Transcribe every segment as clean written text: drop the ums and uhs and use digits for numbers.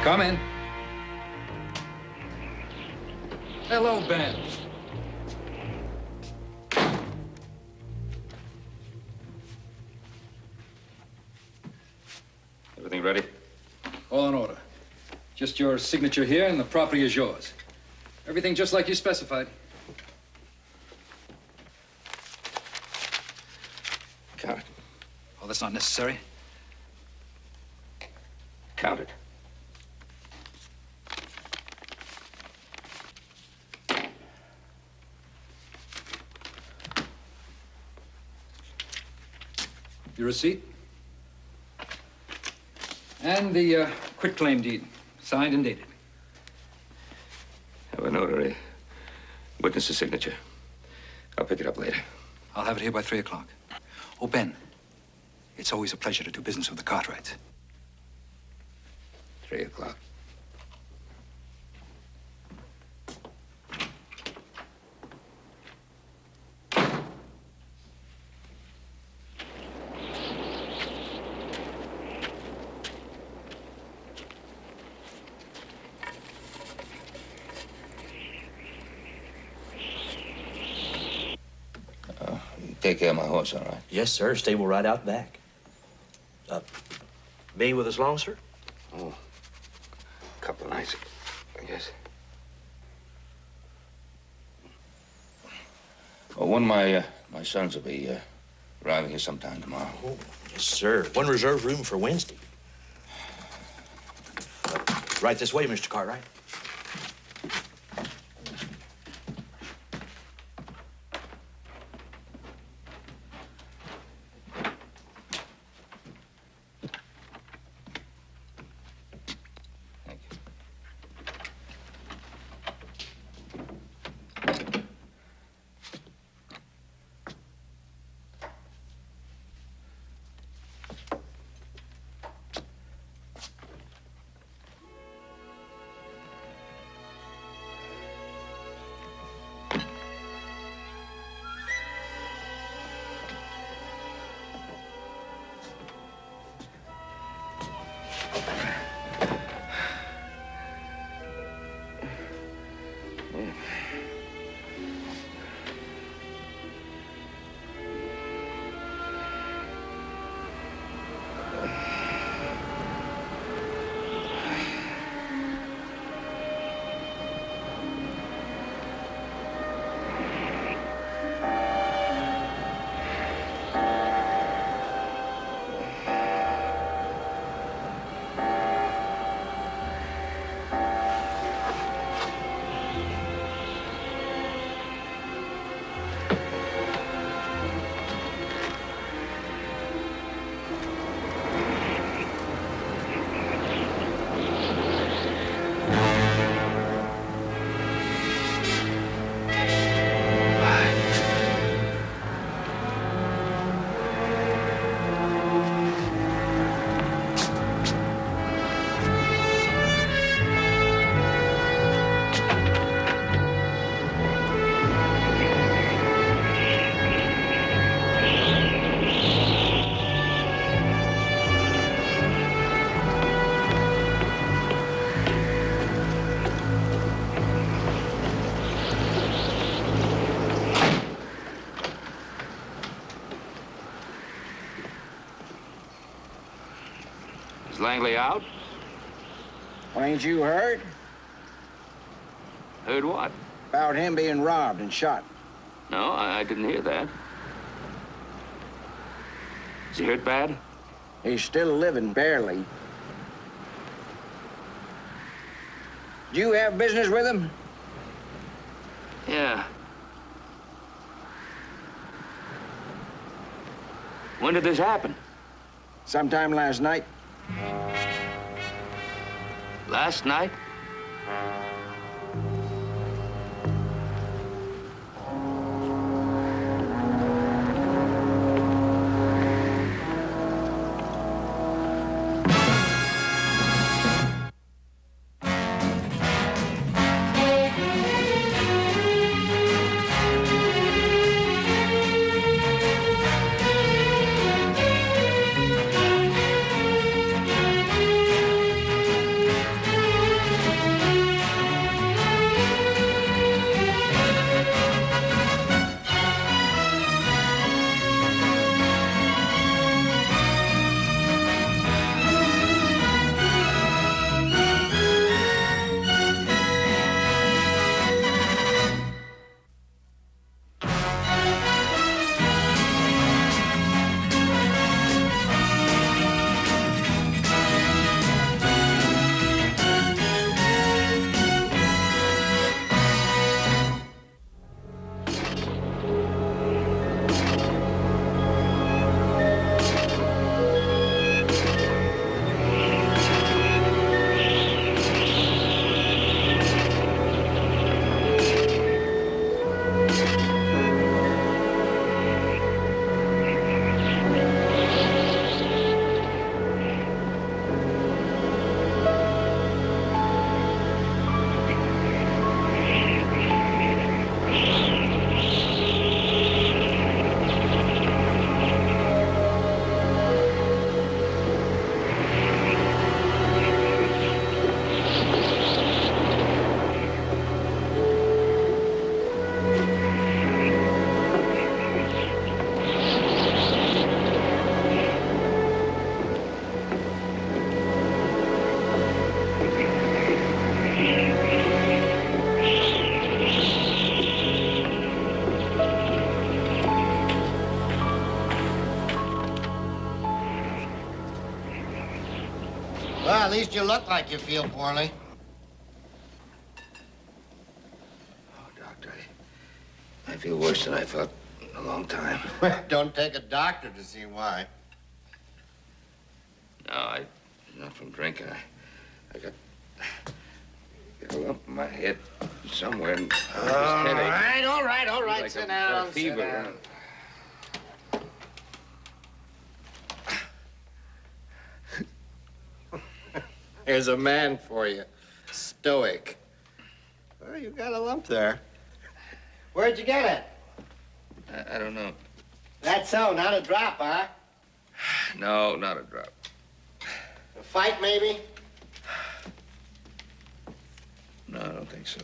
Come in. Hello, Ben. Everything ready? All in order. Just your signature here, and the property is yours. Everything just like you specified. Count it. Oh, that's not necessary. Count it. Your receipt. And the quitclaim deed, signed and dated. Have a notary. Witness the signature. I'll pick it up later. I'll have it here by 3 o'clock. Oh, Ben, it's always a pleasure to do business with the Cartwrights. 3 o'clock. Take care of my horse, all right? Yes, sir. Stable right out back. Be with us long, sir? Oh, a couple of nights, I guess. Well, one of my sons will be arriving here sometime tomorrow. Oh, yes, sir. One reserved room for Wednesday. Right this way, Mr. Cartwright. Is Langley out? Well, ain't you heard? Heard what? About him being robbed and shot. No, I didn't hear that. Is he hurt bad? He's still living, barely. Do you have business with him? Yeah. When did this happen? Sometime last night. Last night? at least you look like you feel poorly. Oh, Doctor, I feel worse than I felt in a long time. Don't take a doctor to see why. No, not from drinking. I got a lump in my head somewhere. And headache. All right. Like Sit a down. fever. Here's a man for you. Stoic. Well, you got a lump there. Where'd you get it? I don't know. That's so, not a drop, huh? No, not a drop. A fight, maybe? No, I don't think so.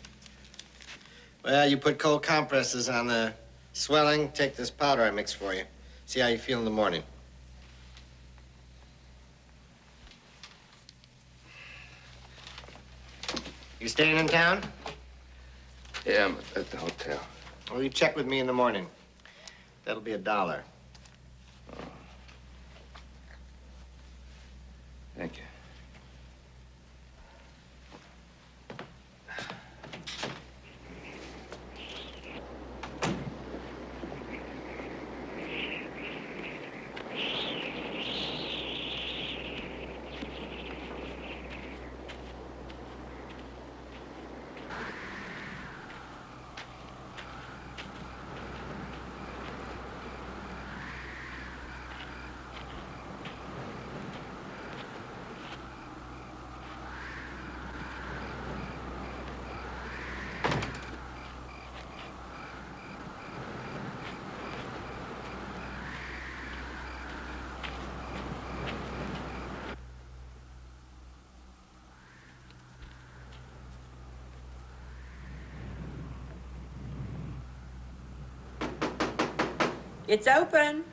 Well, you put cold compresses on the swelling. Take this powder I mixed for you. See how you feel in the morning. You staying in town? Yeah, I'm at the hotel. Well, you check with me in the morning. That'll be $1. Thank you. It's open.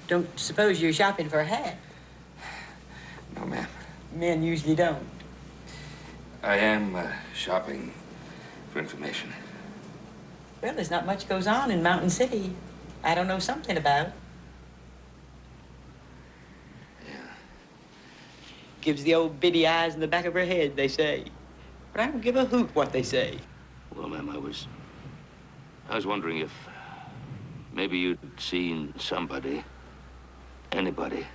Don't suppose you're shopping for a hat? No, ma'am. Men usually don't. I am shopping for information. Well, there's not much goes on in Mountain City. I don't know something about. Yeah. Gives the old biddy eyes in the back of her head, they say. But I don't give a hoot what they say. Well, ma'am, I was wondering if maybe you'd seen somebody, anybody,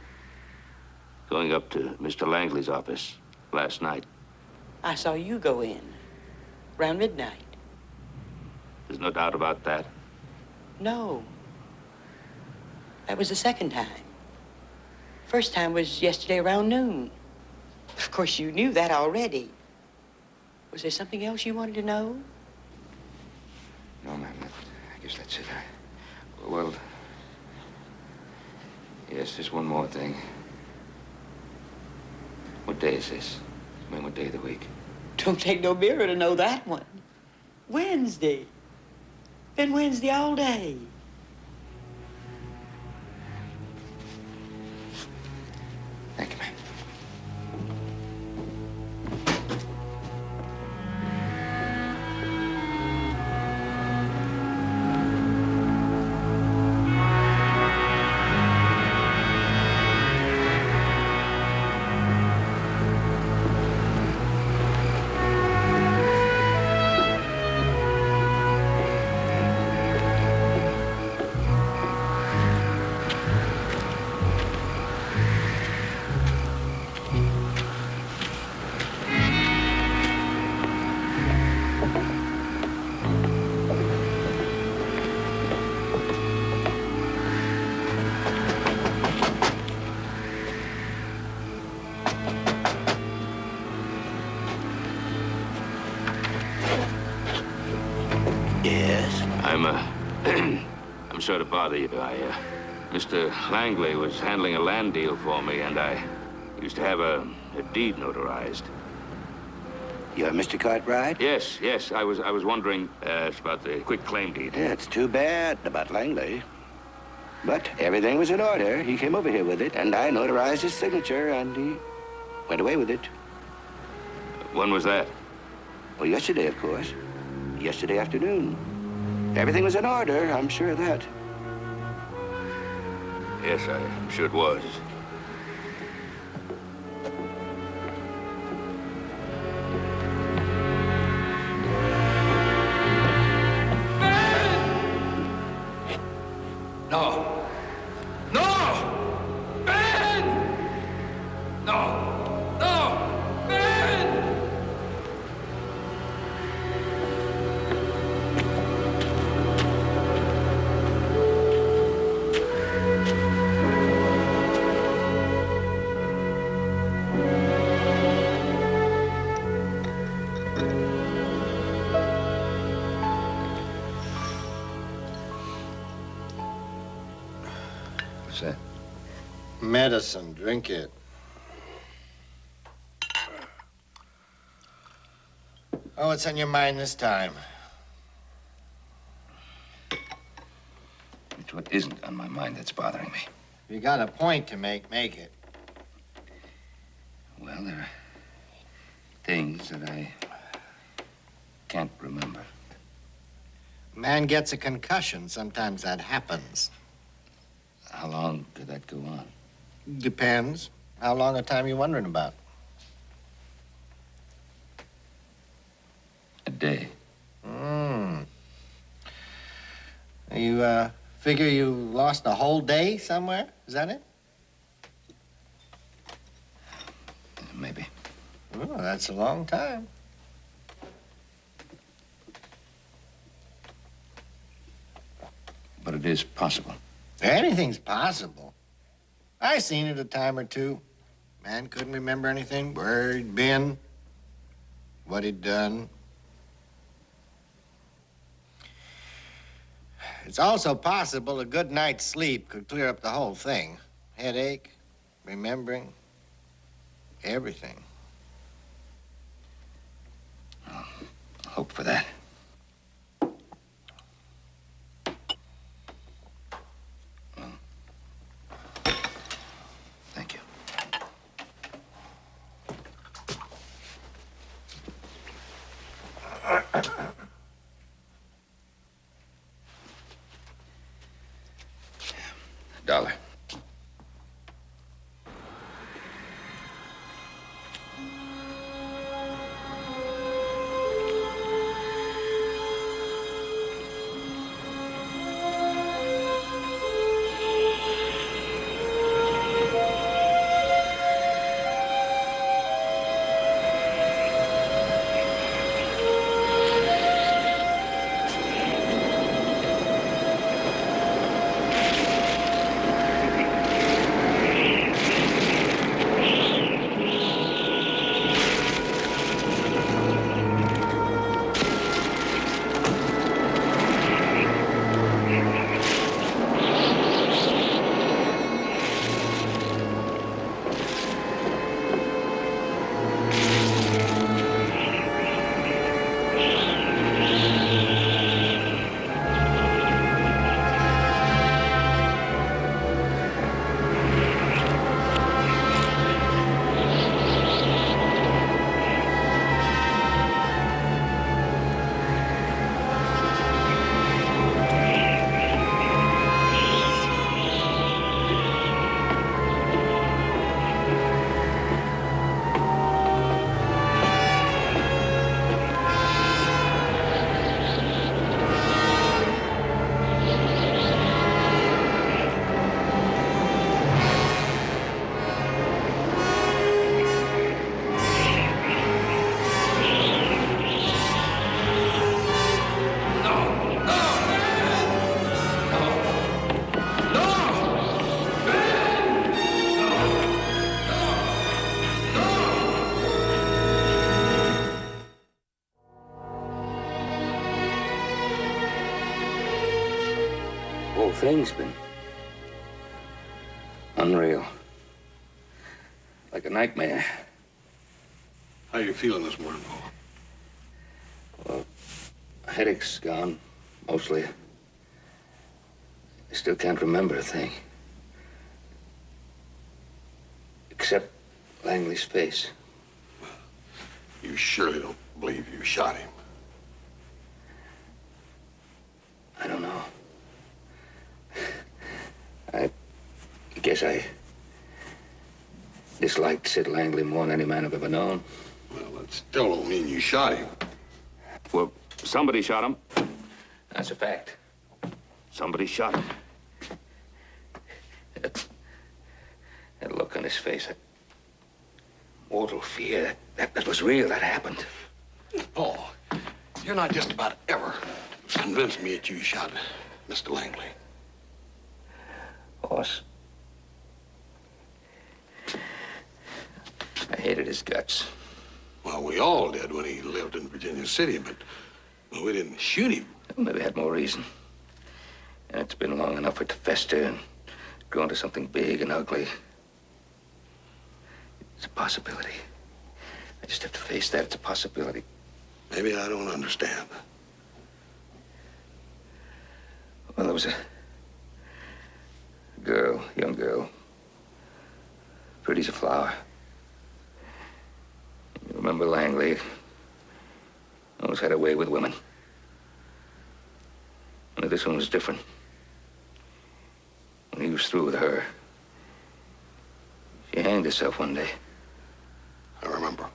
going up to Mr. Langley's office last night. I saw you go in, around midnight. There's no doubt about that. No. That was the second time. First time was yesterday around noon. Of course, you knew that already. Was there something else you wanted to know? No, ma'am, I guess that's it. Well, yes, there's one more thing. What day is this? I mean, what day of the week? Don't take no mirror to know that one. Wednesday. Been Wednesday all day. Thank you, ma'am. I'm sorry to bother you. Mr. Langley was handling a land deal for me, and I used to have a deed notarized. You're Mr. Cartwright? Yes. I was wondering about the quick claim deed. Yeah, it's too bad about Langley. But everything was in order. He came over here with it, and I notarized his signature, and he went away with it. When was that? Well, yesterday, of course. Yesterday afternoon. everything was in order, I'm sure of that. Yes, I'm sure it was. No. No! Ben! No! No! Ben! What's that? Medicine, drink it. Oh, what's on your mind this time? It's what isn't on my mind that's bothering me. If you got a point to make it. Well, there are things that I can't remember. Man gets a concussion. Sometimes that happens. How long could that go on? Depends. How long a time you wondering about? A day. You, figure you lost a whole day somewhere? Is that it? Maybe. Oh, that's a long time. But it is possible. Anything's possible. I seen it a time or two. Man couldn't remember anything, where he'd been, what he'd done. It's also possible a good night's sleep could clear up the whole thing. Headache, remembering, everything. I'll hope for that. Thank you. $1. Whole thing's been unreal. Like a nightmare. How you feeling this morning, Paul? Well, headache's gone, mostly. I still can't remember a thing. Except Langley's face. You surely don't believe you shot him. guess I disliked Sid Langley more than any man I've ever known. Well, that still don't mean you shot him. Well, somebody shot him. That's a fact. Somebody shot him. That look on his face, that mortal fear, that was real, that happened. Paul, you're not just about ever convinced me that you shot Mr. Langley. Boss, I hated his guts. Well, we all did when he lived in Virginia City, but we didn't shoot him. Maybe I had more reason. And it's been long enough for it to fester and grow into something big and ugly. It's a possibility. I just have to face that. It's a possibility. Maybe I don't understand. Well, there was a girl, young girl. Pretty as a flower. You remember Langley? Always had a way with women. Only this one was different. When he was through with her, she hanged herself one day. I remember.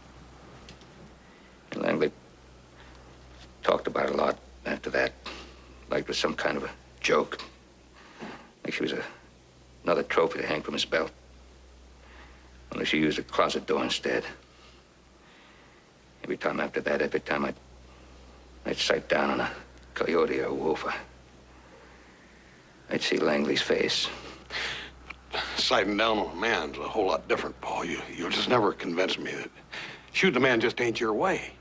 And Langley talked about it a lot after that. Like it was some kind of a joke. Like she was another trophy to hang from his belt. Only she used a closet door instead. Every time after that, every time I'd sight down on a coyote or a wolf, I'd see Langley's face. Sighting down on a man's a whole lot different, Paul. You'll just never convince me that shooting a man just ain't your way.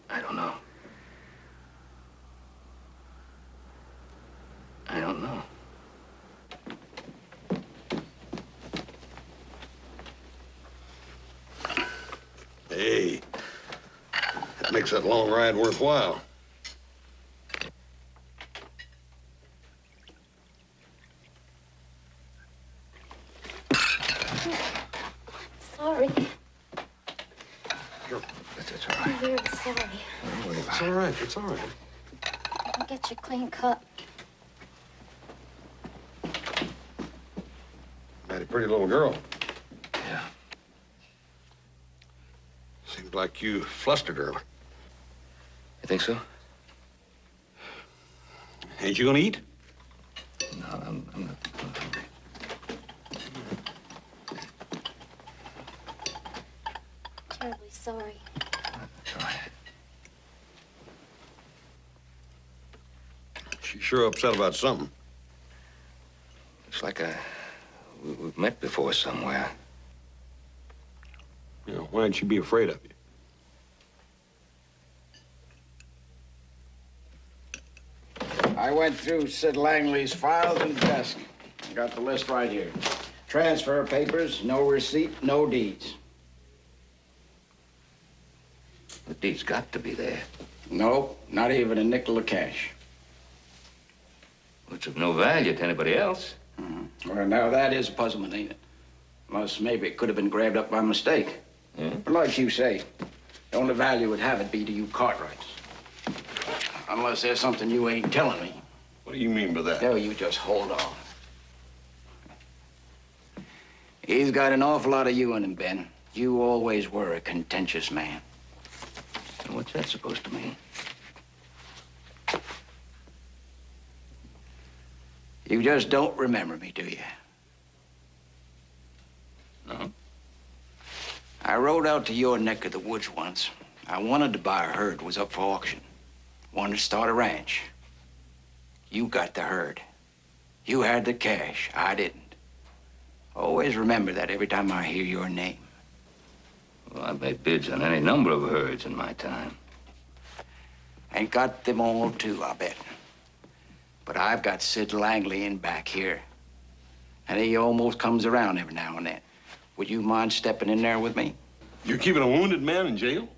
I don't know. I don't know. Hey, that makes that long ride worthwhile. Sorry. Sure. That's all right. I'm very sorry. Don't worry about It's all right. It's all right. I'll get you clean cut. Got a pretty little girl. Yeah. Seems like you flustered her. You think so? Ain't you gonna eat? No, I'm not. Terribly sorry. That's all right. She's sure upset about something. Looks like we've met before somewhere. You know, why'd she be afraid of you? I went through Sid Langley's files and desk. Got the list right here. Transfer papers, no receipt, no deeds. The deed's got to be there. No, not even a nickel of cash. It's of no value to anybody else. Well, now that is a puzzlement, ain't it? Unless maybe it could have been grabbed up by mistake. Yeah? But like you say, the only value would have it be to you Cartwrights. Unless there's something you ain't telling me. What do you mean by that? No, you just hold on. He's got an awful lot of you in him, Ben. You always were a contentious man. And what's that supposed to mean? You just don't remember me, do you? No. I rode out to your neck of the woods once. I wanted to buy a herd, was up for auction. Wanted to start a ranch. You got the herd. You had the cash. I didn't. Always remember that every time I hear your name. Well, I've made bids on any number of herds in my time. Ain't got them all, too, I bet. But I've got Sid Langley in back here. And he almost comes around every now and then. Would you mind stepping in there with me? You're keeping a wounded man in jail?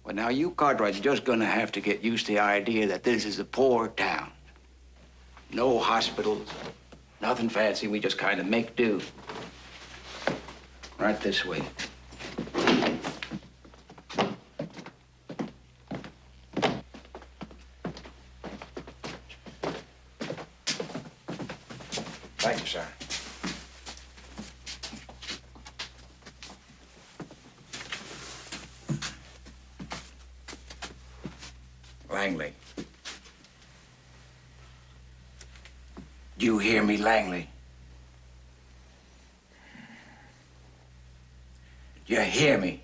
Well, now, you Cartwrights are just gonna have to get used to the idea that this is a poor town. No hospitals, nothing fancy. We just kind of make do. Right this way. Langley. Do you hear me, Langley? Do you hear me?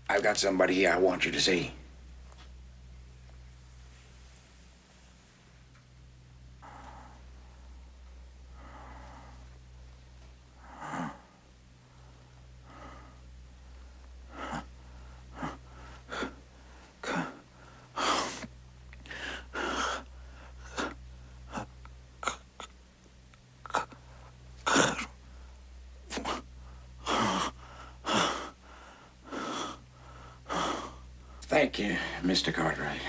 I've got somebody here I want you to see. Thank you, Mr. Cartwright.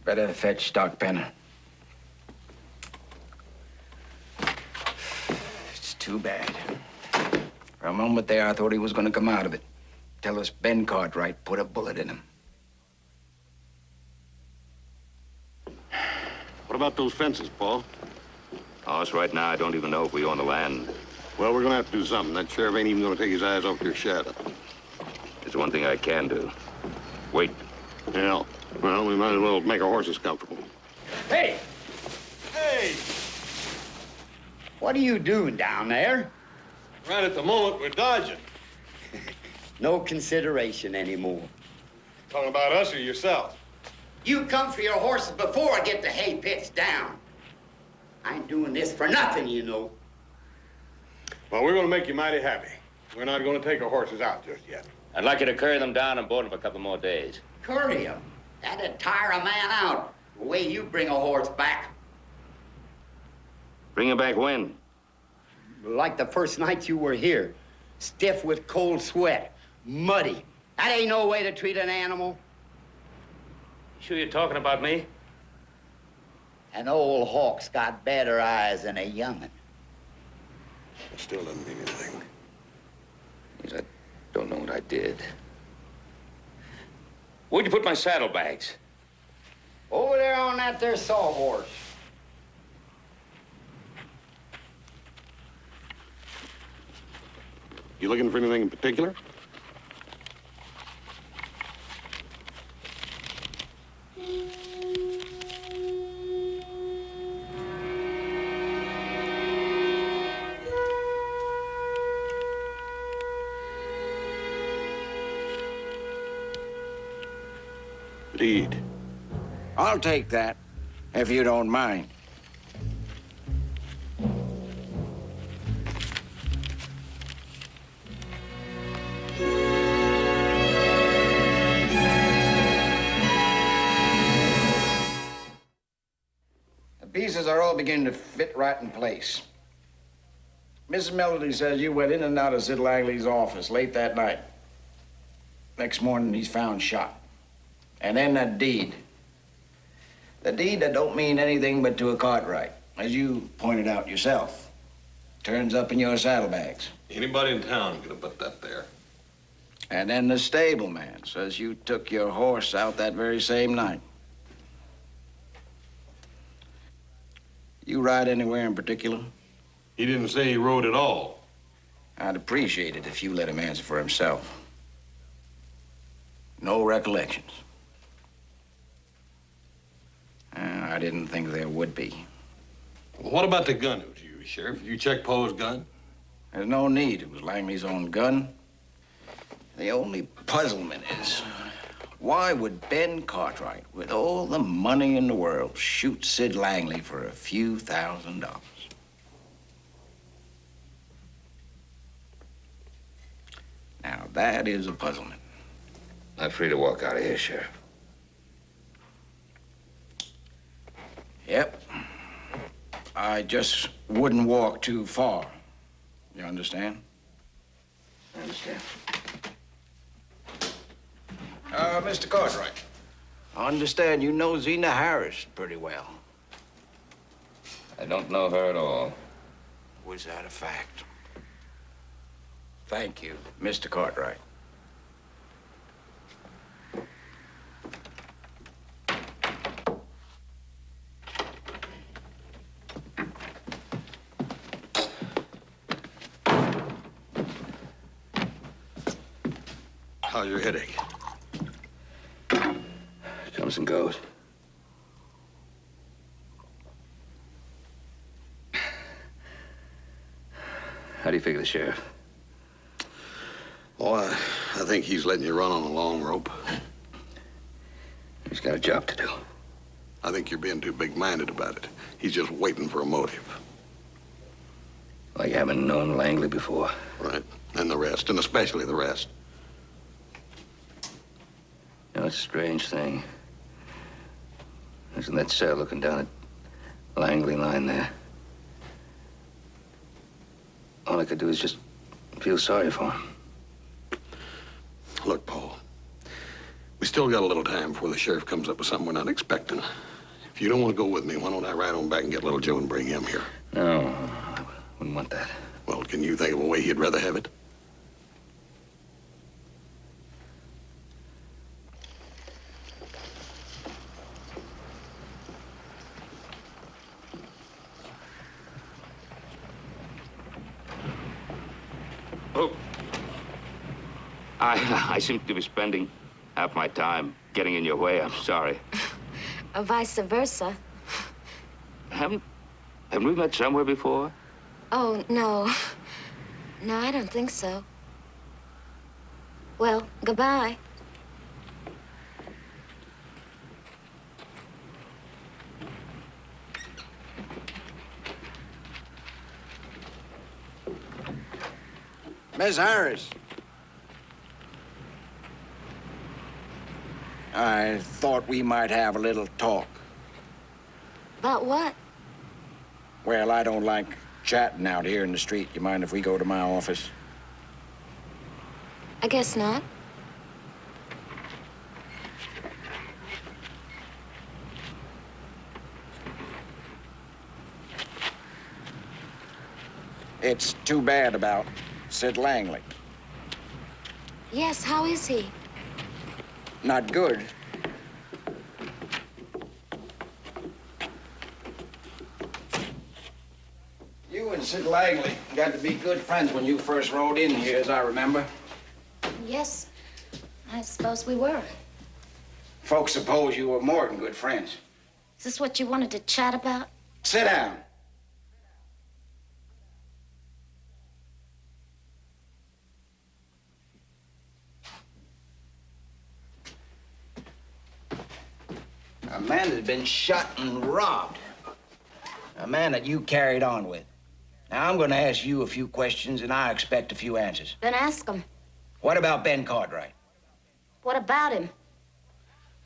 Better fetch Doc Penn. It's too bad. For a moment there, I thought he was going to come out of it. Tell us Ben Cartwright put a bullet in him. What about those fences, Paul? Boss, right now, I don't even know if we own the land. Well, we're gonna have to do something. That sheriff ain't even gonna take his eyes off your shadow. There's one thing I can do. Wait. Yeah. Well, we might as well make our horses comfortable. Hey! Hey! What are you doing down there? Right at the moment, we're dodging. No consideration anymore. Talking about us or yourself? You come for your horses before I get the hay pitched down. I ain't doing this for nothing, you know. Well, we're gonna make you mighty happy. We're not gonna take our horses out just yet. I'd like you to carry them down and board them for a couple more days. Curry 'em. That'd tire a man out, the way you bring a horse back. Bring him back when? Like the first night you were here. Stiff with cold sweat. Muddy. That ain't no way to treat an animal. Sure you're talking about me? An old hawk's got better eyes than a young'un. It still doesn't mean anything. I don't know what I did. Where'd you put my saddlebags? Over there on that there sawhorse. You looking for anything in particular? Deed. I'll take that, if you don't mind. The pieces are all beginning to fit right in place. Mrs. Melody says you went in and out of Sid Langley's office late that night. Next morning, he's found shot. And then that deed. The deed that don't mean anything but to a Cartwright, as you pointed out yourself. Turns up in your saddlebags. Anybody in town could have put that there. And then the stableman says you took your horse out that very same night. You ride anywhere in particular? He didn't say he rode at all. I'd appreciate it if you let him answer for himself. No recollections. I didn't think there would be. Well, what about the gun it was used, Sheriff? Did you check Poe's gun? There's no need. It was Langley's own gun. The only puzzlement is, why would Ben Cartwright, with all the money in the world, shoot Sid Langley for a few $1,000s? Now, that is a puzzlement. I'm free to walk out of here, Sheriff. Yep. I just wouldn't walk too far. You understand? I understand. Mr. Cartwright, I understand you know Zena Harris pretty well. I don't know her at all. Was that a fact? Thank you, Mr. Cartwright. How's your headache? Comes and goes. How do you figure the sheriff? Oh, I think he's letting you run on a long rope. He's got a job to do. I think you're being too big-minded about it. He's just waiting for a motive. Like having known Langley before. Right. And the rest, and especially the rest. You know, it's a strange thing. I was in that cell looking down at Langley lying there. All I could do is just feel sorry for him. Look, Paul, we still got a little time before the sheriff comes up with something we're not expecting. If you don't want to go with me, why don't I ride on back and get little Joe and bring him here? No, I wouldn't want that. Well, can you think of a way he'd rather have it? Oh. I seem to be spending half my time getting in your way. I'm sorry. Vice versa. Haven't we met somewhere before? Oh, no. No, I don't think so. Well, goodbye. Miss Harris. I thought we might have a little talk. About what? Well, I don't like chatting out here in the street. You mind if we go to my office? I guess not. It's too bad about Sid Langley. Yes, how is he? Not good. You and Sid Langley got to be good friends when you first rode in here, as I remember. Yes, I suppose we were. Folks suppose you were more than good friends. Is this what you wanted to chat about? Sit down. A man has been shot and robbed. A man that you carried on with. Now, I'm going to ask you a few questions, and I expect a few answers. Then ask him. What about Ben Cartwright? What about him?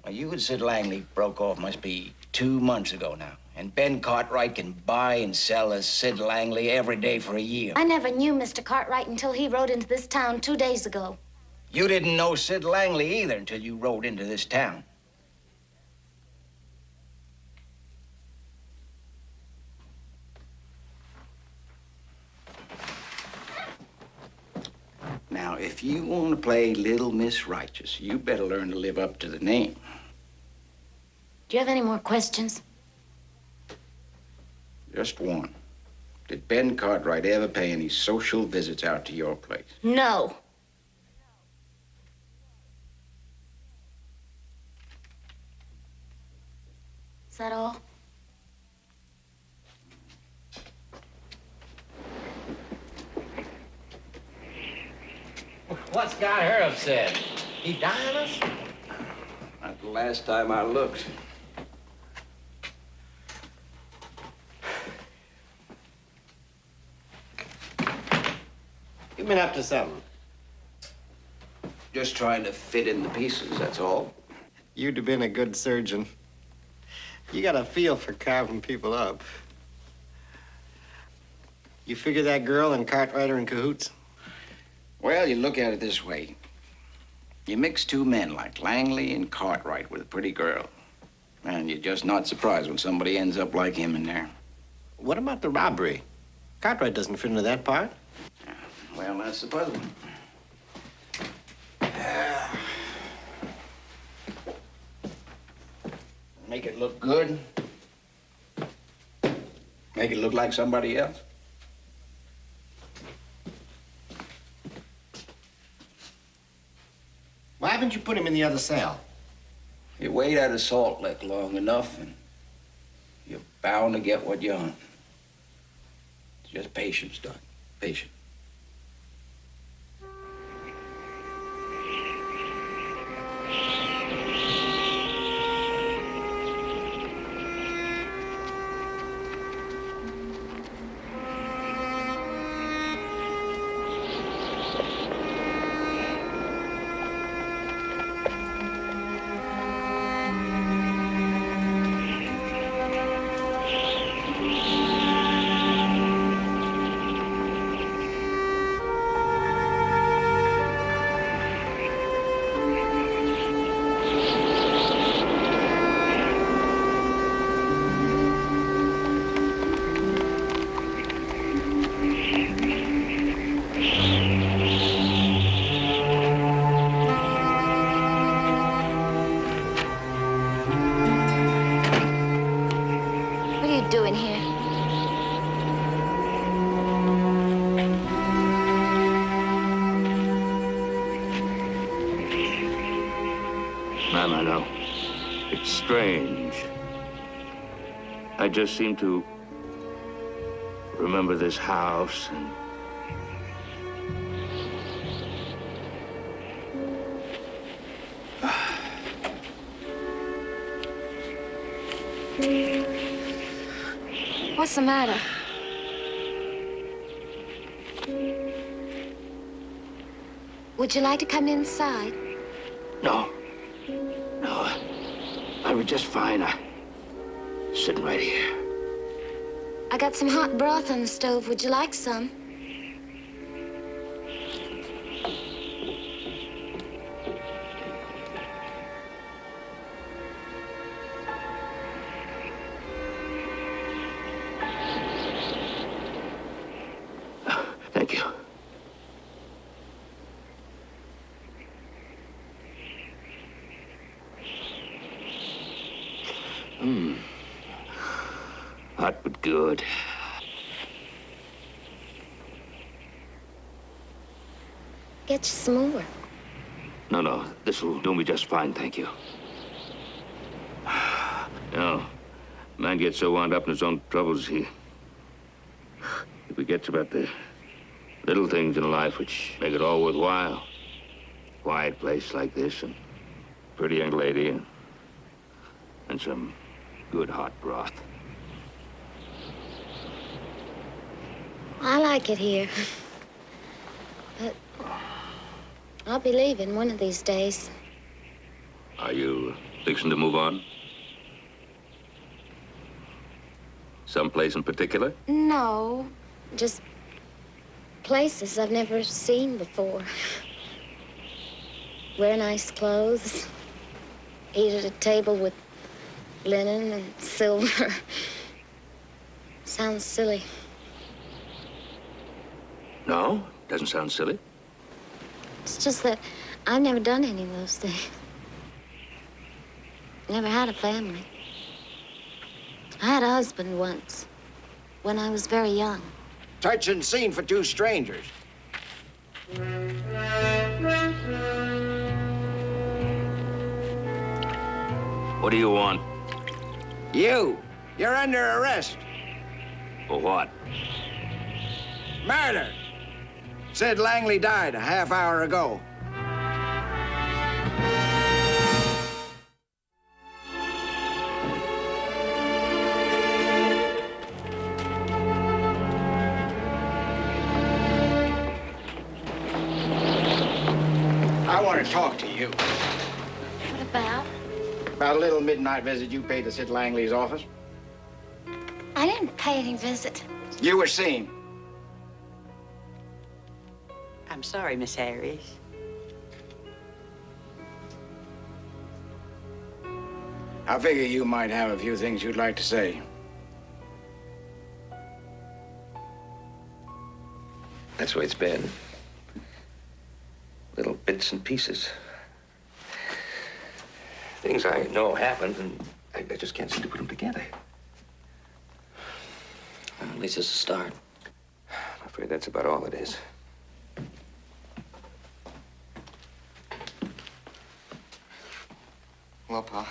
Well, you and Sid Langley broke off must be 2 months ago now. And Ben Cartwright can buy and sell as Sid Langley every day for a year. I never knew Mr. Cartwright until he rode into this town 2 days ago. You didn't know Sid Langley either until you rode into this town. Now, if you want to play Little Miss Righteous, you better learn to live up to the name. Do you have any more questions? Just one. Did Ben Cartwright ever pay any social visits out to your place? No. Is that all? What's got her upset? He dying us? Not the last time I looked. You been up to something? Just trying to fit in the pieces, that's all. You'd have been a good surgeon. You got a feel for carving people up. You figure that girl and Cartwright are in cahoots? Well, you look at it this way. You mix two men like Langley and Cartwright with a pretty girl. And you're just not surprised when somebody ends up like him in there. What about the robbery? Cartwright doesn't fit into that part. Well, that's the puzzle. Make it look good. Make it look like somebody else. Why haven't you put him in the other cell? You wait at a salt lick long enough and you're bound to get what you hunt. It's just patience, Doc. Patience. Doing here? Ma'am, I know. It's strange. I just seem to remember this house and... What's the matter? Would you like to come inside? No. No. I was just fine. Sitting right here. I got some hot broth on the stove. Would you like some? Thank you. Hot but good. Get you some more. No. This'll do me just fine, thank you. You know, man gets so wound up in his own troubles, he forgets about the little things in life which make it all worthwhile. Quiet place like this, and pretty young lady, and some good hot broth. I like it here. But I'll be leaving one of these days. Are you fixing to move on? Someplace in particular? No, just places I've never seen before. Wear nice clothes, eat at a table with linen and silver. Sounds silly. No, doesn't sound silly. It's just that I've never done any of those things. Never had a family. I had a husband once, when I was very young. Touching scene for two strangers. What do you want? You're under arrest. For what? Murder. Sid Langley died a half hour ago. I want to talk to you. What about? About a little midnight visit you paid to Sid Langley's office. I didn't pay any visit. You were seen. I'm sorry, Miss Harris. I figure you might have a few things you'd like to say. That's the way it's been. Little bits and pieces. Things I know happened, and I just can't seem to put them together. Well, at least it's a start. I'm afraid that's about all it is. Well, Pa.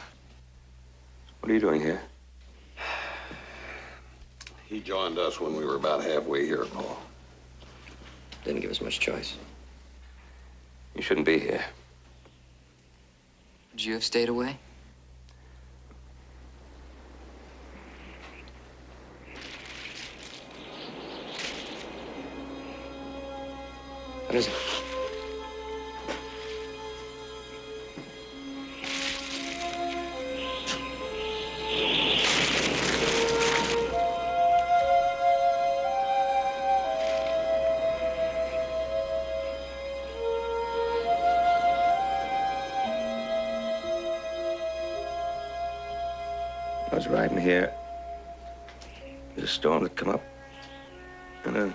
What are you doing here? He joined us when we were about halfway here, Paul. Didn't give us much choice. You shouldn't be here. Would you have stayed away? What is it? I was riding here. There's a storm that come up. And the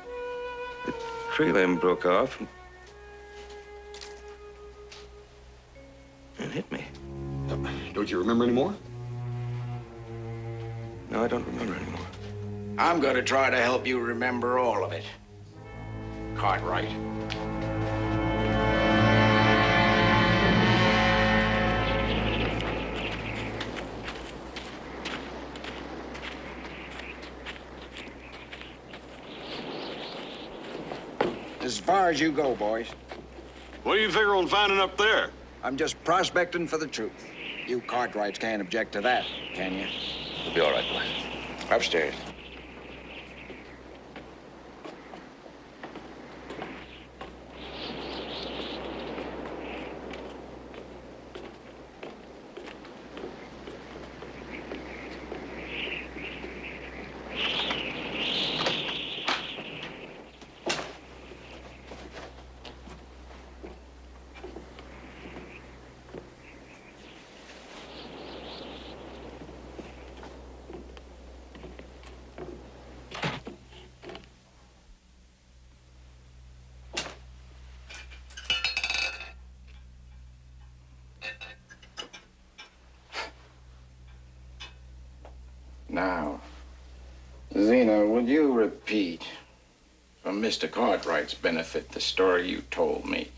tree limb broke off and hit me. Don't you remember anymore? No, I don't remember anymore. I'm gonna try to help you remember all of it. Cartwright. As far as you go, boys. What do you figure on finding up there? I'm just prospecting for the truth. You Cartwrights can't object to that, can you? We'll be all right, boy. Upstairs. Now, Zena, will you repeat, for Mr. Cartwright's benefit, the story you told me?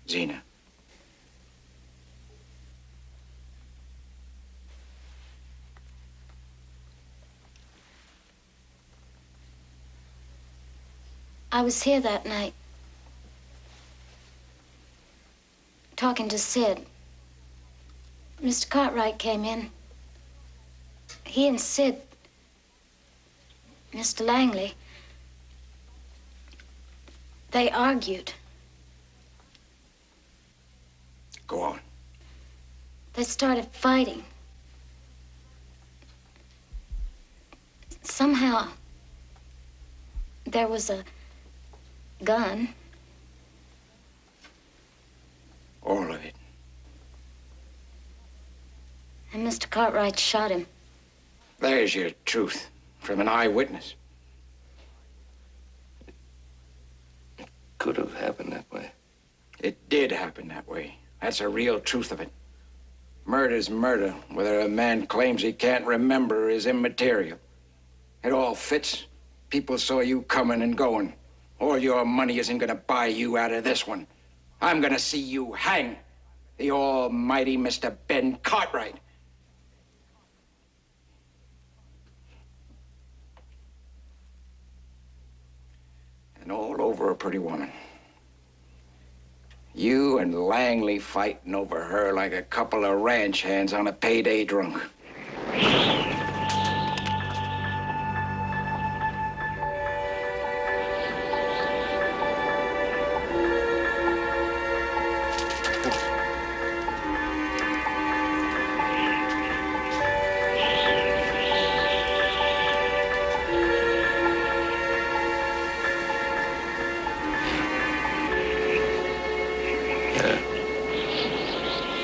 Zena. I was here that night, talking to Sid. Mr. Cartwright came in. He and Sid, Mr. Langley, they argued. Go on. They started fighting. Somehow, there was a gun. All of it. And Mr. Cartwright shot him. There's your truth from an eyewitness. It could have happened that way. It did happen that way. That's the real truth of it. Murder's murder. Whether a man claims he can't remember is immaterial. It all fits. People saw you coming and going. All your money isn't gonna buy you out of this one. I'm gonna see you hang. The almighty Mr. Ben Cartwright. And all over a pretty woman. You and Langley fighting over her like a couple of ranch hands on a payday drunk.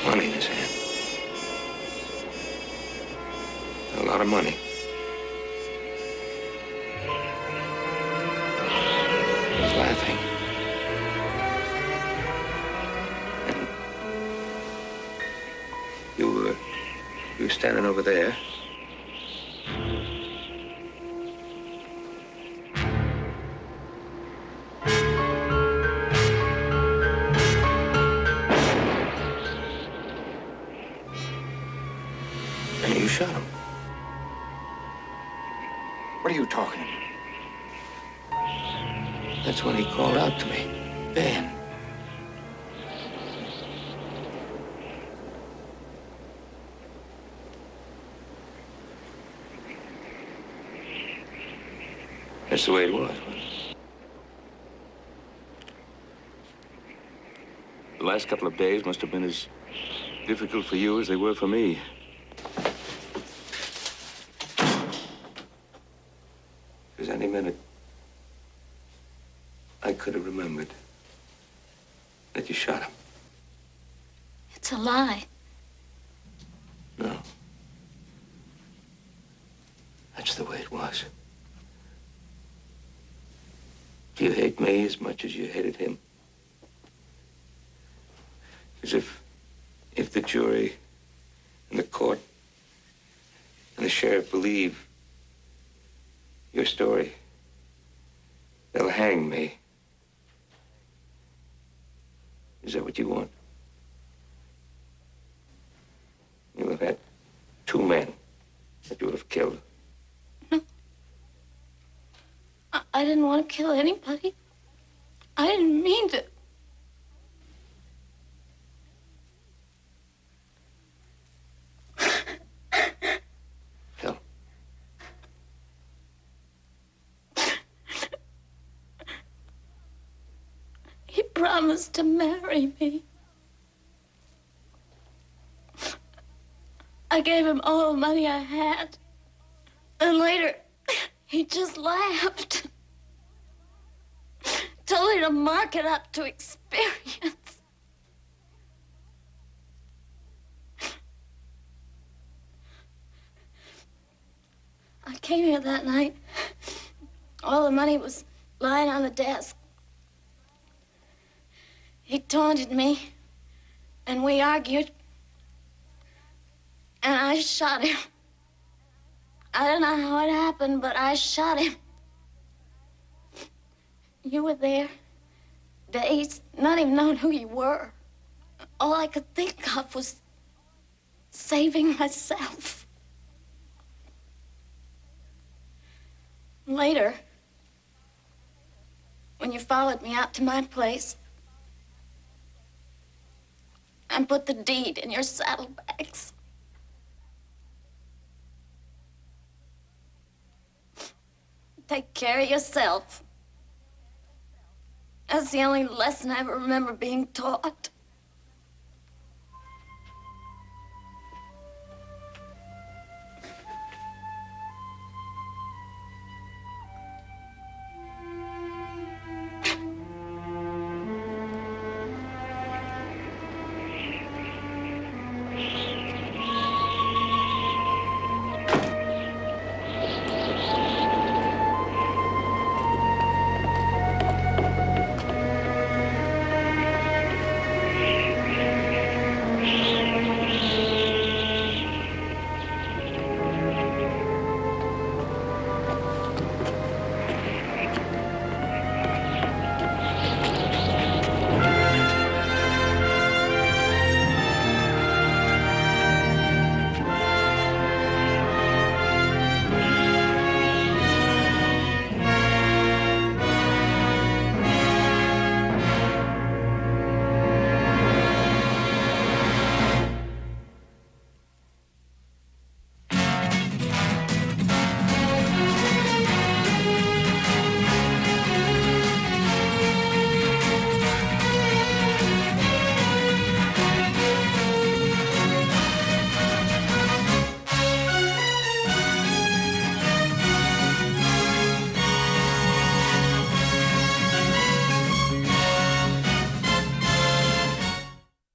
Money in his hand. A lot of money. You were standing over there. And you shot him. What are you talking about? That's when he called out to me. Ben. That's the way it was, wasn't it? The last couple of days must have been as difficult for you as they were for me. Because any minute, I could have remembered that you shot him. It's a lie. No. That's the way it was. Do you hate me as much as you hated him? As if the jury and the court and the sheriff believe your story, they'll hang me. Is that what you want? You'll have had 2 men that you would have killed. I didn't want to kill anybody. I didn't mean to. Phil. He promised to marry me. I gave him all the money I had. And later, he just laughed. Told me to mark it up to experience. I came here that night. All the money was lying on the desk. He taunted me, and we argued. And I shot him. I don't know how it happened, but I shot him. You were there, dazed, not even knowing who you were. All I could think of was saving myself. Later, when you followed me out to my place and put the deed in your saddlebags, take care of yourself. That's the only lesson I ever remember being taught.